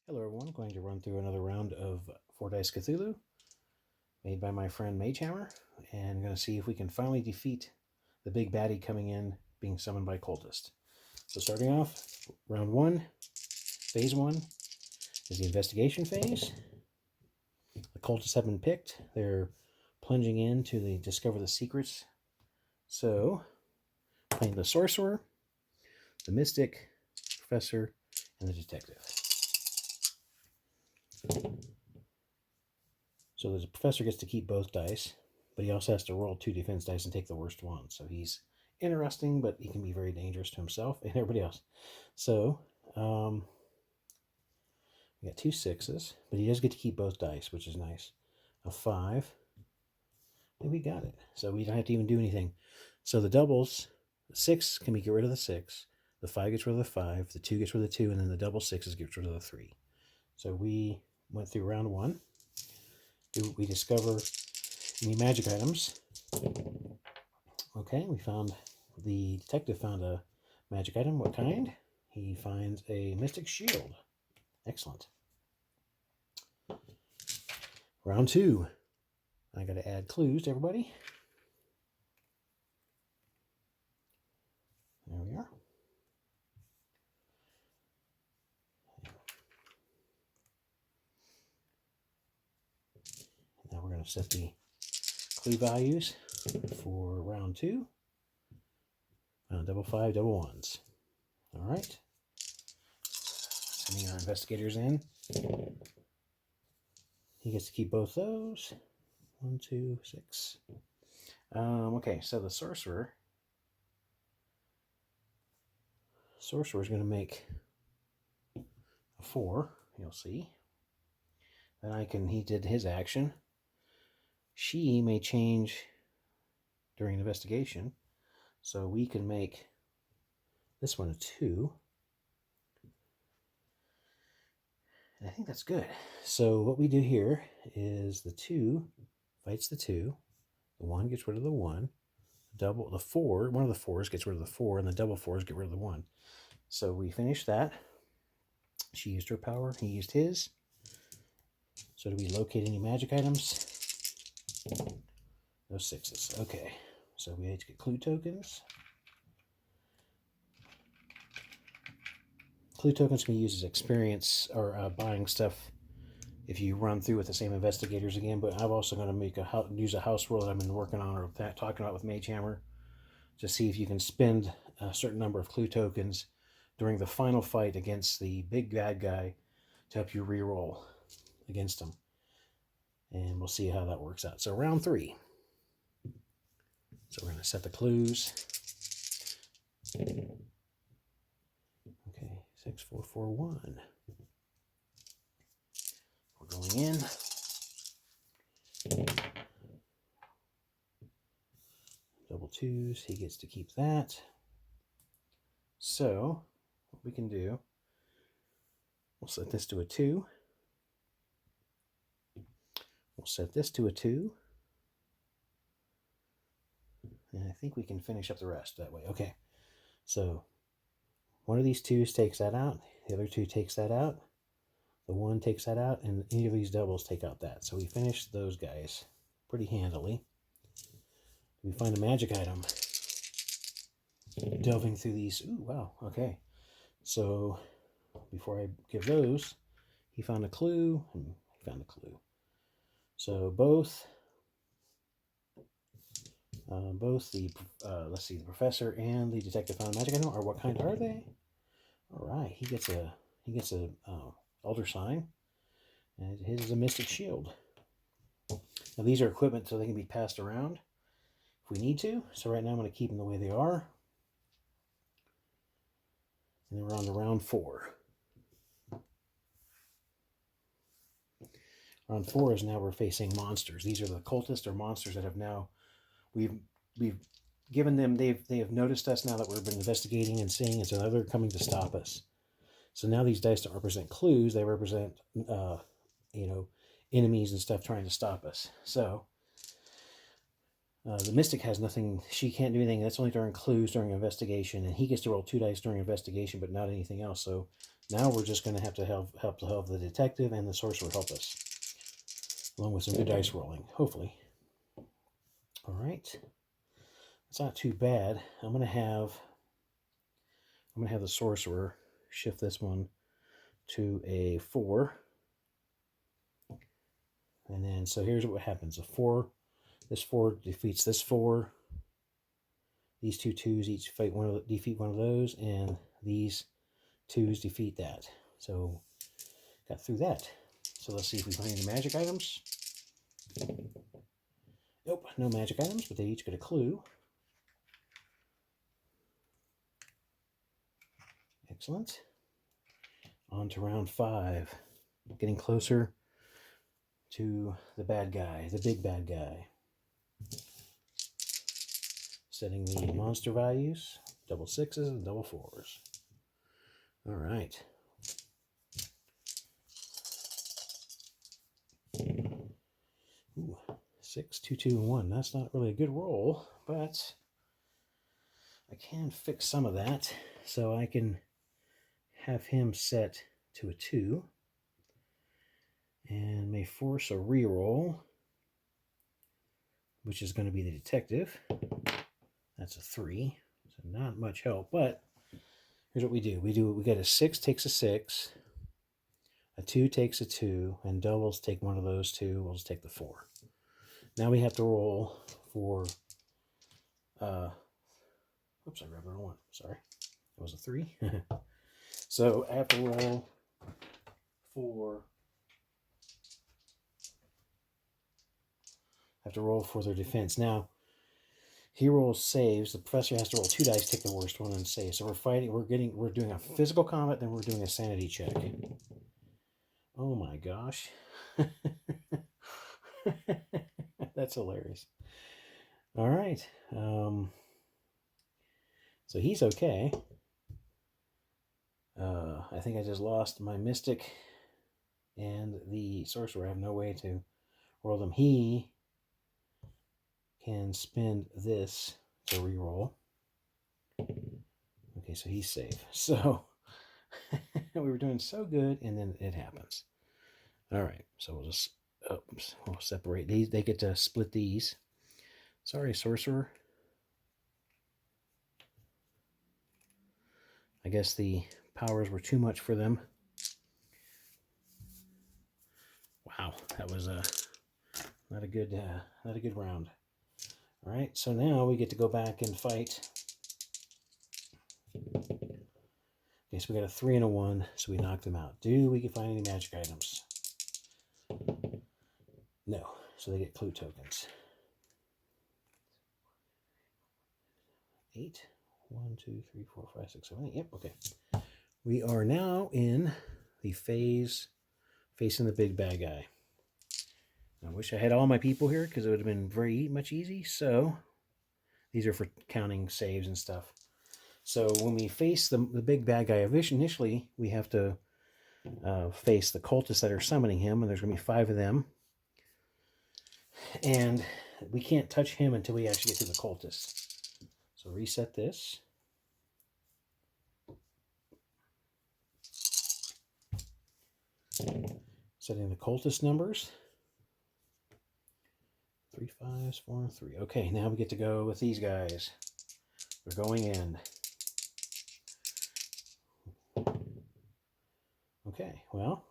Hello everyone, I'm going to run through another round of 4 Dice Cthulhu, made by my friend MageHammer, and I'm going to see if we can finally defeat the big baddie coming in, being summoned by cultists. So starting off, round 1, phase 1, is the investigation phase. The cultists have been picked. They're plunging in to discover the secrets. So, playing the sorcerer, the mystic, professor, and the detective. So the professor gets to keep both dice, but he also has to roll 2 defense dice and take the worst one. So he's interesting, but he can be very dangerous to himself and everybody else. So we got 2 6s, but he does get to keep both dice, which is nice. A 5, and we got it. So we don't have to even do anything. So the doubles, the 6 can be get rid of the 6, the 5 gets rid of the 5, the 2 gets rid of the 2, and then the double 6s gets rid of the 3. So we went through round 1. We discover any magic items. Okay, the detective found a magic item. What kind? He finds a mystic shield. Excellent. Round 2. I got to add clues to everybody. There we are. Now we're going to set the clue values for round 2. Double 5, double 1s. All right. Sending our investigators in. He gets to keep both those. 1, 2, 6. Okay, so the sorcerer is going to make a 4. You'll see. Then he did his action. She may change during an investigation. So we can make this one a 2. And I think that's good. So what we do here is the 2 fights the 2. The 1 gets rid of the 1. The 4, one of the 4s gets rid of the 4, and the double 4s get rid of the 1. So we finish that. She used her power. He used his. So do we locate any magic items? No 6s. Okay. So we need to get clue tokens. Clue tokens can be used as experience or buying stuff if you run through with the same investigators again. But I'm also going to use a house rule that I've been working on or talking about with MageHammer to see if you can spend a certain number of clue tokens during the final fight against the big bad guy to help you reroll against him. And we'll see how that works out. So round 3. So we're going to set the clues. Okay, 6, 4, 4, 1. We're going in. Double 2s. He gets to keep that. So what we can do, we'll set this to a 2. We'll set this to a 2. And I think we can finish up the rest that way. Okay. So one of these 2s takes that out. The other 2 takes that out. The 1 takes that out. And any of these doubles take out that. So we finished those guys pretty handily. We find a magic item. Delving through these. Ooh, wow. Okay. So before I give those, he found a clue. And he found a clue. So both the professor and the detective found a magic item. Or what kind are they? All right, he gets a altar sign, and his is a mystic shield. Now these are equipment, so they can be passed around if we need to. So right now I'm going to keep them the way they are, and then we're on to round 4. Round 4 is now we're facing monsters. These are the cultists or monsters that have now we've given them. They have noticed us now that we've been investigating and seeing, and so now they're coming to stop us. So now these dice don't represent clues; they represent enemies and stuff trying to stop us. So the mystic has nothing; she can't do anything. That's only during clues during investigation, and he gets to roll 2 dice during investigation, but not anything else. So Now we're just going to have to help the detective and the sorcerer help us, along with some good dice rolling, hopefully. All right, it's not too bad. I'm going to have the sorcerer shift this one to a 4, and then so here's what happens: this 4 defeats this 4. These 2 2s each defeat one of those, and these 2s defeat that. So got through that. So let's see if we find any magic items. Nope, no magic items, but they each get a clue. Excellent. On to round 5. Getting closer to the bad guy, the big bad guy. Setting the monster values, double 6s and double 4s. All right. Ooh, 6, 2, 2, and 1. That's not really a good roll, but I can fix some of that. So I can have him set to a 2 and may force a reroll, which is going to be the detective. That's a 3, so not much help, but here's what we do. We get a 6 takes a 6, a 2 takes a 2, and doubles take one of those 2. We'll just take the 4. Now we have to roll for, oops, I grabbed the wrong one. Sorry. That was a 3. So I have to roll for their defense. Now, he rolls saves. The professor has to roll 2 dice, take the worst one, and save. So we're doing a physical combat, then we're doing a sanity check. Oh my gosh. That's hilarious. All right. So he's okay. I think I just lost my mystic and the sorcerer. I have no way to roll them. He can spend this to reroll. Okay, so he's safe. So we were doing so good, and then it happens. All right, so we'll separate these. They get to split these. Sorry, sorcerer. I guess the powers were too much for them. Wow, that was not a good round. All right, so now we get to go back and fight. Okay, so we got a 3 and a 1, so we knocked them out. Do we can find any magic items? No, so they get clue tokens. 8, 1, 2, 3, 4, 5, 6, 7, 8. Yep, okay. We are now in the phase facing the big bad guy. I wish I had all my people here because it would have been very much easy. So these are for counting saves and stuff. So when we face the big bad guy, initially we have to face the cultists that are summoning him, and there's going to be 5 of them. And we can't touch him until we actually get to the cultists. So reset this. Setting the cultist numbers. 3 5s, 4 and 3. Okay, now we get to go with these guys. We're going in. Okay, well.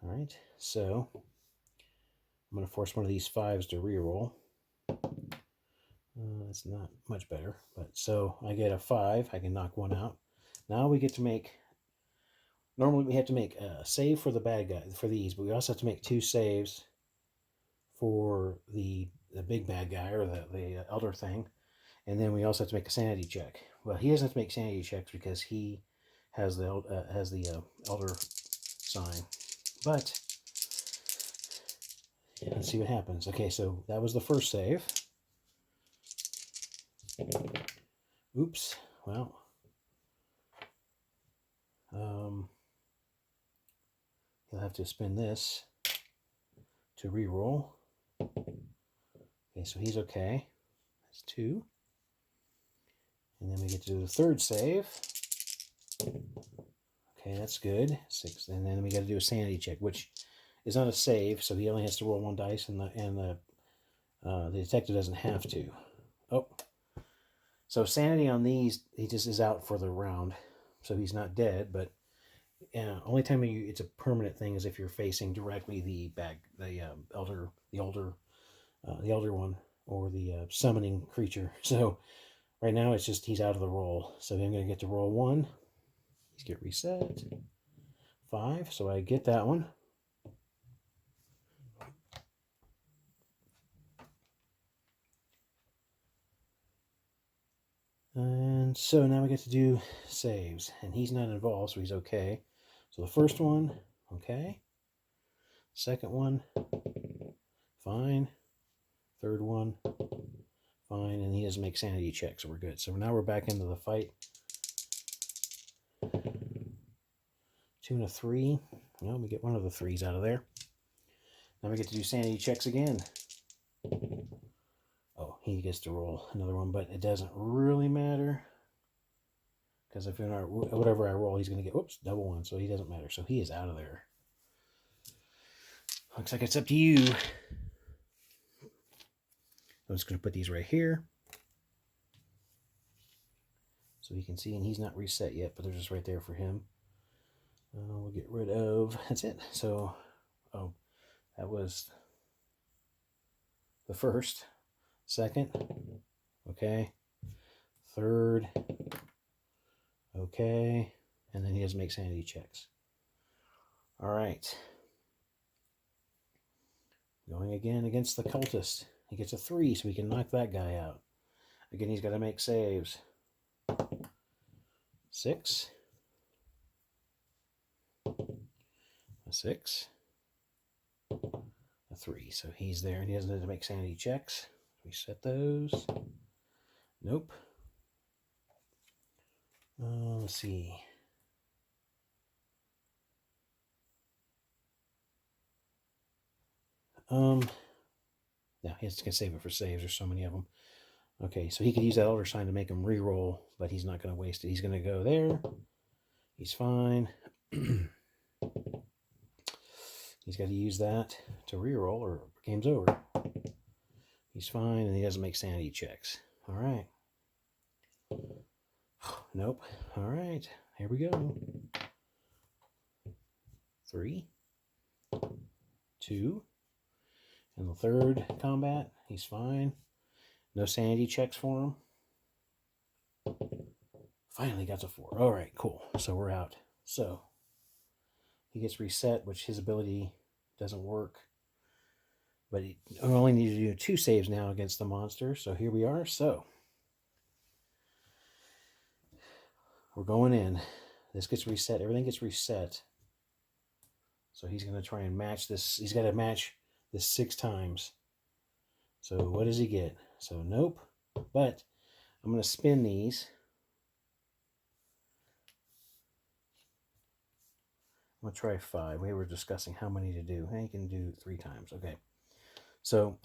All right, so I'm going to force one of these 5s to reroll. That's not much better, but so I get a 5. I can knock one out. Now we get to make. Normally we have to make a save for the bad guy for these, but we also have to make 2 saves for the big bad guy or the elder thing, and then we also have to make a sanity check. Well, he doesn't have to make sanity checks because he has the elder sign. But yeah, let's see what happens. Okay, so that was the first save. Oops. Well. He'll have to spend this to re-roll. Okay, so he's okay. That's 2. And then we get to do the third save. Okay, that's good. 6. And then we got to do a sanity check, which is not a save, so he only has to roll 1 dice, and the detective doesn't have to. Oh. So sanity on these, he just is out for the round. So he's not dead, but only time it's a permanent thing is if you're facing directly the elder one, or the summoning creature. So right now it's just he's out of the roll. So I'm going to get to roll 1. He's get reset. 5. So I get that one. And so now we get to do saves, and he's not involved, so he's okay. So the first one, okay. Second one, fine. Third one, fine. And he doesn't make sanity checks, so we're good. So now we're back into the fight. 2 and a 3. Well, we get one of the 3s out of there. Now we get to do sanity checks again. Oh, he gets to roll another one, but it doesn't really matter. Because if whatever I roll, he's going to get, whoops, double 1. So he doesn't matter. So he is out of there. Looks like it's up to you. I'm just going to put these right here. So you can see, and he's not reset yet, but they're just right there for him. We'll get rid of, that's it. So, oh, that was the first. Second, okay. Third, okay. And then he doesn't make sanity checks. All right. Going again against the cultist. He gets a 3, so we can knock that guy out. Again, he's got to make saves. 6. A 6. A 3. So he's there, and he doesn't have to make sanity checks. We set those. Nope. Let's see. No, he's going to save it for saves. There's so many of them. Okay, so he could use that elder sign to make him re-roll, but he's not going to waste it. He's going to go there. He's fine. He's got to use that to re-roll, or game's over. He's fine, and he doesn't make sanity checks. All right. Nope. All right. Here we go. 3. 2. And the third combat, he's fine. No sanity checks for him. Finally got to 4. All right, cool. So we're out. So he gets reset, which his ability doesn't work. But he only need to do 2 saves now against the monster. So here we are. So we're going in. This gets reset. Everything gets reset. So he's going to try and match this. He's got to match this 6 times. So what does he get? So nope. But I'm going to spin these. I'm going to try 5. We were discussing how many to do. Hey, you can do 3 times. Okay. So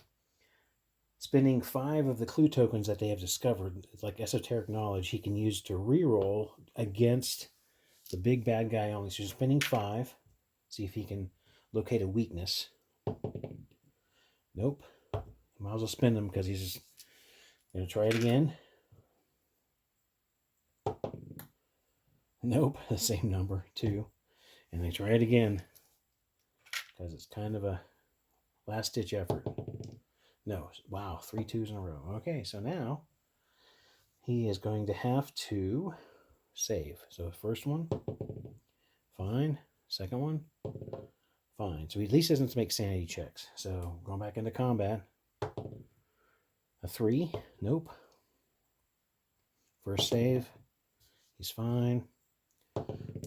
spending 5 of the clue tokens that they have discovered, it's like esoteric knowledge, he can use to re-roll against the big bad guy only. So spending 5. See if he can locate a weakness. Nope. Might as well spend them because he's just going to try it again. Nope. The same number, 2. And they try it again because it's kind of a last-ditch effort. No. Wow. 3 2s in a row. Okay, so now he is going to have to save. So first one, fine. Second one, fine. So he at least doesn't make sanity checks. So going back into combat. A 3, nope. First save, he's fine.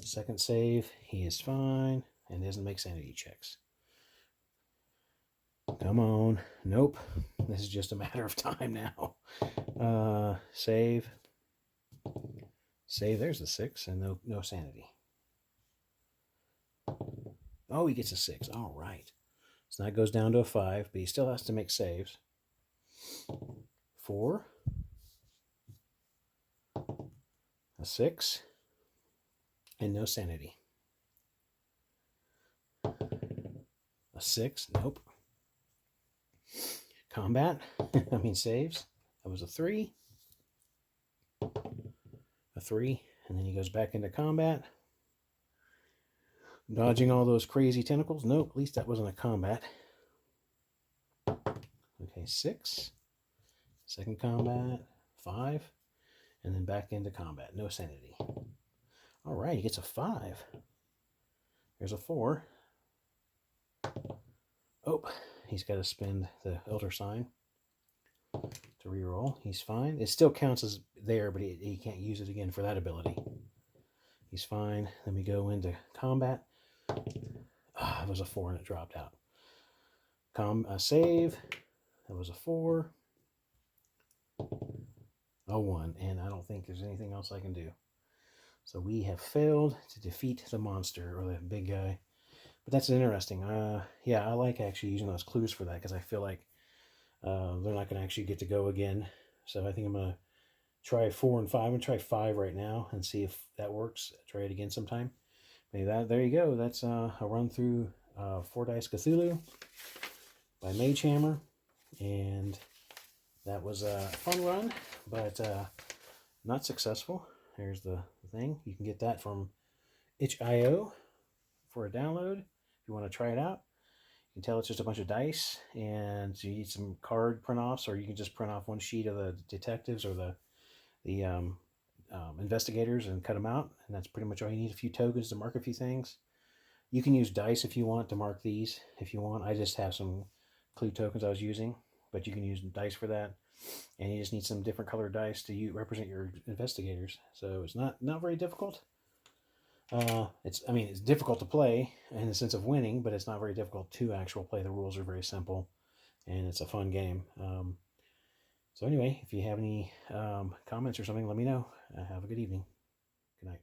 Second save, he is fine. And doesn't make sanity checks. Come on. Nope. This is just a matter of time now. Save. Save, there's the 6, and no sanity. Oh, he gets a 6. All right. So that goes down to a 5, but he still has to make saves. 4. a 6, and no sanity. A 6, nope. Combat, saves. That was a 3. A 3, and then he goes back into combat. Dodging all those crazy tentacles. Nope, at least that wasn't a combat. Okay, 6. Second combat, 5. And then back into combat. No sanity. All right, he gets a 5. There's a 4. Oh, he's got to spend the Elder Sign to reroll. He's fine. It still counts as there, but he can't use it again for that ability. He's fine. Then we go into combat. It was a 4 and it dropped out. Save. That was a 4. A 1, and I don't think there's anything else I can do. So we have failed to defeat the monster, or the big guy. But that's interesting. Yeah, I like actually using those clues for that, because I feel like they're not going to actually get to go again. So I think I'm going to try 4 and 5. I'm going to try 5 right now and see if that works. Try it again sometime. Maybe there you go. That's a run through 4 Dice Cthulhu by MageHammer. And that was a fun run, but not successful. Here's the thing. You can get that from itch.io for a download if you want to try it out. You can tell it's just a bunch of dice, and you need some card print-offs, or you can just print off one sheet of the detectives or the investigators and cut them out, and that's pretty much all you need. A few tokens to mark a few things. You can use dice if you want to mark these if you want. I just have some clue tokens I was using, but you can use dice for that. And you just need some different colored dice to represent your investigators. So it's not very difficult. It's difficult to play in the sense of winning, but it's not very difficult to actually play. The rules are very simple, and it's a fun game. So anyway, if you have any comments or something, let me know. Have a good evening. Good night.